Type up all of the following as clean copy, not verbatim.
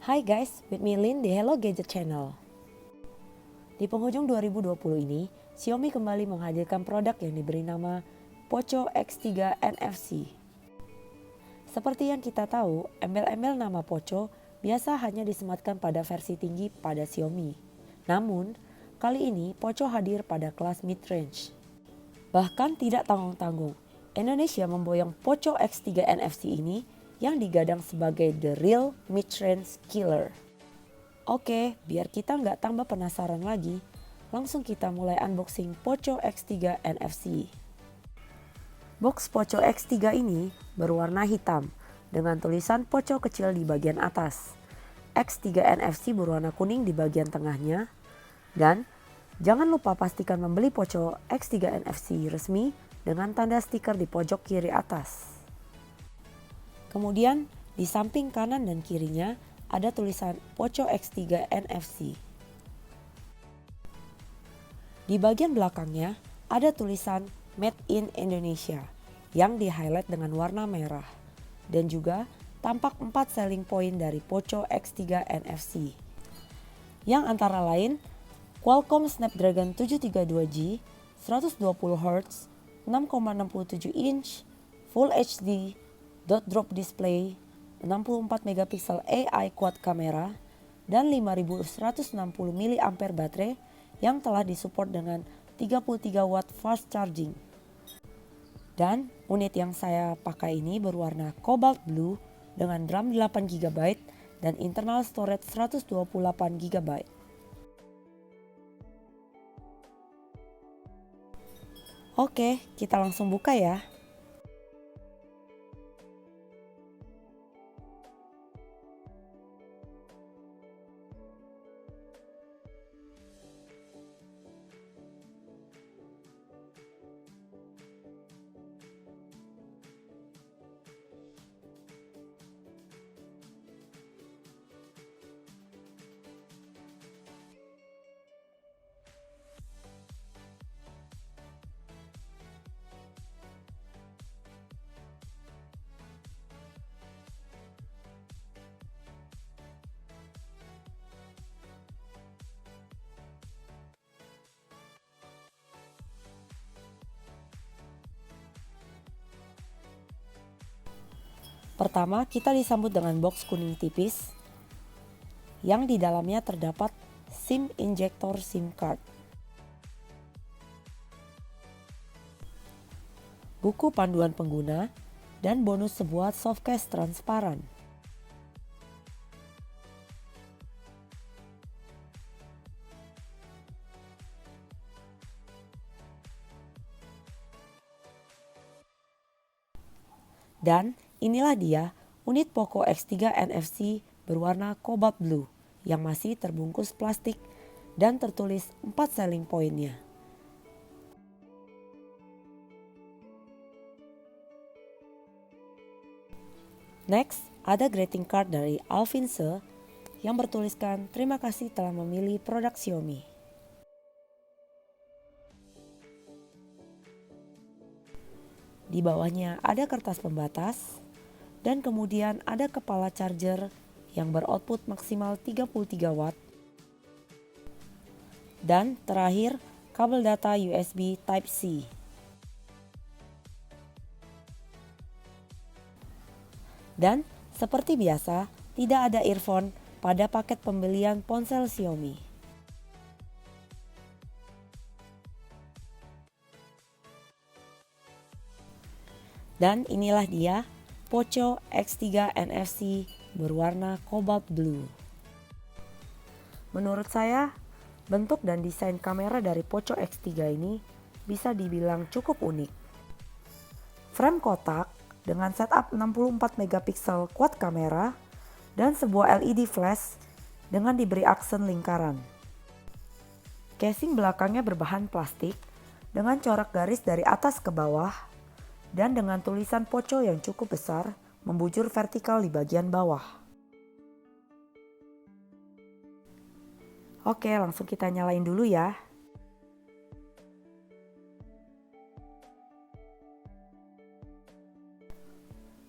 Hai guys, with me Lin di Hello Gadget Channel. Di penghujung 2020 ini, Xiaomi kembali menghadirkan produk yang diberi nama Poco X3 NFC. Seperti yang kita tahu, embel-embel nama Poco biasa hanya disematkan pada versi tinggi pada Xiaomi. Namun, kali ini Poco hadir pada kelas mid-range. Bahkan tidak tanggung-tanggung, Indonesia memboyong Poco X3 NFC ini yang digadang sebagai the real mid-range killer. Oke, biar kita nggak tambah penasaran lagi, langsung kita mulai unboxing Poco X3 NFC. Box Poco X3 ini berwarna hitam dengan tulisan Poco kecil di bagian atas. X3 NFC berwarna kuning di bagian tengahnya. Dan jangan lupa pastikan membeli Poco X3 NFC resmi dengan tanda stiker di pojok kiri atas. Kemudian di samping kanan dan kirinya ada tulisan Poco X3 NFC. Di bagian belakangnya ada tulisan Made in Indonesia yang di-highlight dengan warna merah. Dan juga tampak 4 selling point dari Poco X3 NFC. Yang antara lain Qualcomm Snapdragon 732G, 120Hz, 6,67 inch, Full HD, dot drop display, 64 megapiksel AI quad kamera, dan 5160 mAh baterai yang telah disupport dengan 33 watt fast charging. Dan unit yang saya pakai ini berwarna cobalt blue dengan RAM 8 GB dan internal storage 128 GB. Oke, kita langsung buka ya. Pertama, kita disambut dengan box kuning tipis yang di dalamnya terdapat SIM injector SIM card, buku panduan pengguna, dan bonus sebuah softcase transparan. Dan inilah dia unit Poco X3 NFC berwarna cobalt blue yang masih terbungkus plastik dan tertulis 4 selling point-nya. Next, ada greeting card dari Alvin Se yang bertuliskan terima kasih telah memilih produk Xiaomi. Di bawahnya ada kertas pembatas dan kemudian ada kepala charger yang beroutput maksimal 33 watt. Dan terakhir kabel data USB Type-C. Dan seperti biasa tidak ada earphone pada paket pembelian ponsel Xiaomi. Dan inilah dia Poco X3 NFC berwarna cobalt blue. Menurut saya, bentuk dan desain kamera dari Poco X3 ini bisa dibilang cukup unik. Frame kotak dengan setup 64 megapiksel quad kamera dan sebuah LED flash dengan diberi aksen lingkaran. Casing belakangnya berbahan plastik dengan corak garis dari atas ke bawah dan dengan tulisan Poco yang cukup besar membujur vertikal di bagian bawah. Oke, langsung kita nyalain dulu ya.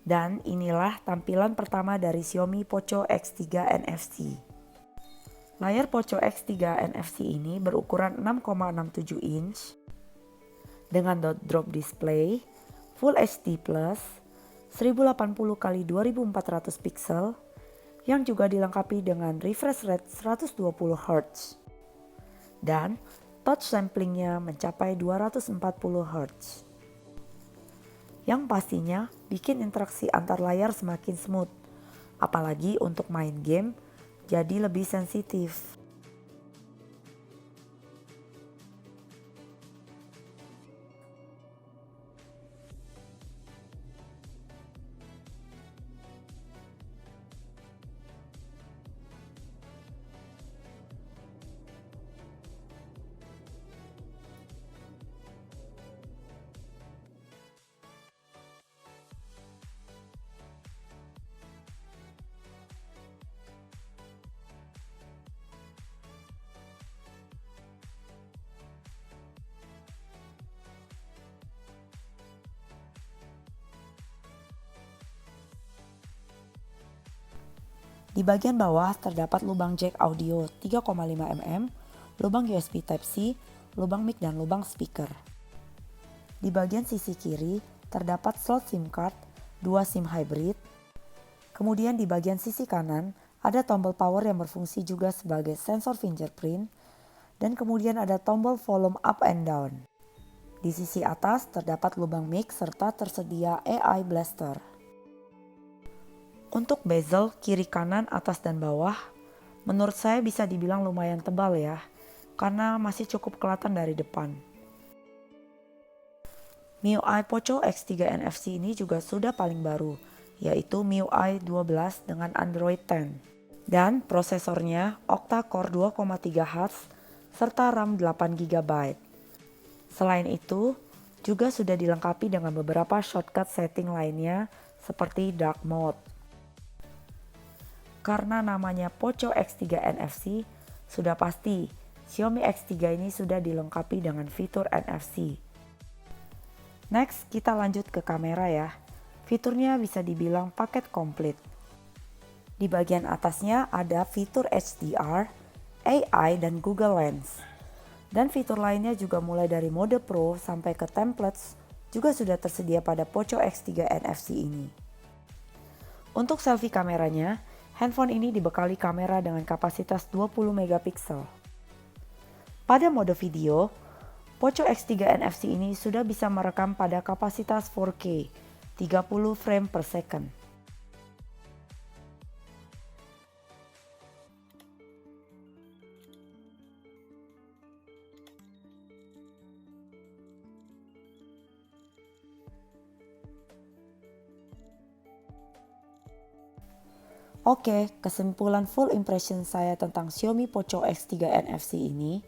Dan inilah tampilan pertama dari Xiaomi Poco X3 NFC. Layar Poco X3 NFC ini berukuran 6,67 inch dengan dot drop display, Full HD+, 1080x2400 pixel yang juga dilengkapi dengan refresh rate 120 Hz. Dan touch samplingnya mencapai 240 Hz. Yang pastinya bikin interaksi antar layar semakin smooth, apalagi untuk main game jadi lebih sensitif. Di bagian bawah terdapat lubang jack audio 3,5 mm, lubang USB Type-C, lubang mic dan lubang speaker. Di bagian sisi kiri terdapat slot SIM card, 2 SIM hybrid. Kemudian di bagian sisi kanan ada tombol power yang berfungsi juga sebagai sensor fingerprint, dan kemudian ada tombol volume up and down. Di sisi atas terdapat lubang mic serta tersedia AI blaster. Untuk bezel kiri kanan atas dan bawah, menurut saya bisa dibilang lumayan tebal ya, karena masih cukup kelihatan dari depan. MIUI Poco X3 NFC ini juga sudah paling baru, yaitu MIUI 12 dengan Android 10. Dan prosesornya octa-core 2,3 Hz serta RAM 8 GB. Selain itu, juga sudah dilengkapi dengan beberapa shortcut setting lainnya seperti dark mode. Karena namanya Poco X3 NFC, sudah pasti Xiaomi X3 ini sudah dilengkapi dengan fitur NFC. Next, kita lanjut ke kamera ya. Fiturnya bisa dibilang paket komplit. Di bagian atasnya ada fitur HDR, AI, dan Google Lens. Dan fitur lainnya juga mulai dari mode Pro sampai ke templates juga sudah tersedia pada Poco X3 NFC ini. Untuk selfie kameranya, handphone ini dibekali kamera dengan kapasitas 20 megapiksel. Pada mode video, Poco X3 NFC ini sudah bisa merekam pada kapasitas 4K, 30 frame per second. Oke, kesimpulan full impression saya tentang Xiaomi Poco X3 NFC ini,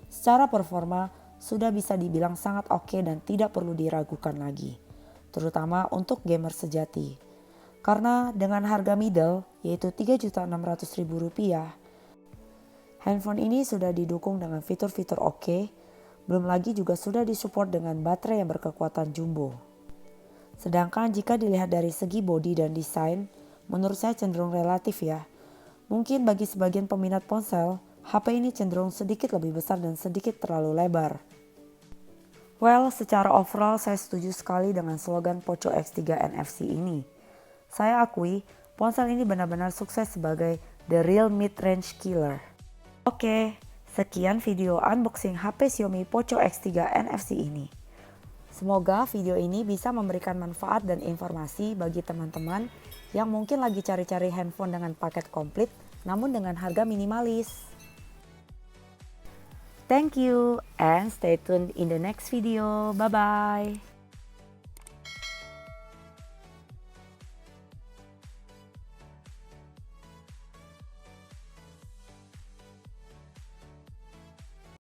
secara performa sudah bisa dibilang sangat oke dan tidak perlu diragukan lagi, terutama untuk gamer sejati. Karena dengan harga middle, yaitu Rp3.600.000, handphone ini sudah didukung dengan fitur-fitur oke, belum lagi juga sudah disupport dengan baterai yang berkekuatan jumbo. Sedangkan jika dilihat dari segi bodi dan desain, menurut saya cenderung relatif ya. Mungkin bagi sebagian peminat ponsel, HP ini cenderung sedikit lebih besar dan sedikit terlalu lebar. Well, secara overall saya setuju sekali dengan slogan Poco X3 NFC ini. Saya akui, ponsel ini benar-benar sukses sebagai the real mid-range killer. Oke, sekian video unboxing HP Xiaomi Poco X3 NFC ini. Semoga video ini bisa memberikan manfaat dan informasi bagi teman-teman yang mungkin lagi cari-cari handphone dengan paket komplit namun dengan harga minimalis. Thank you and stay tuned in the next video. Bye-bye.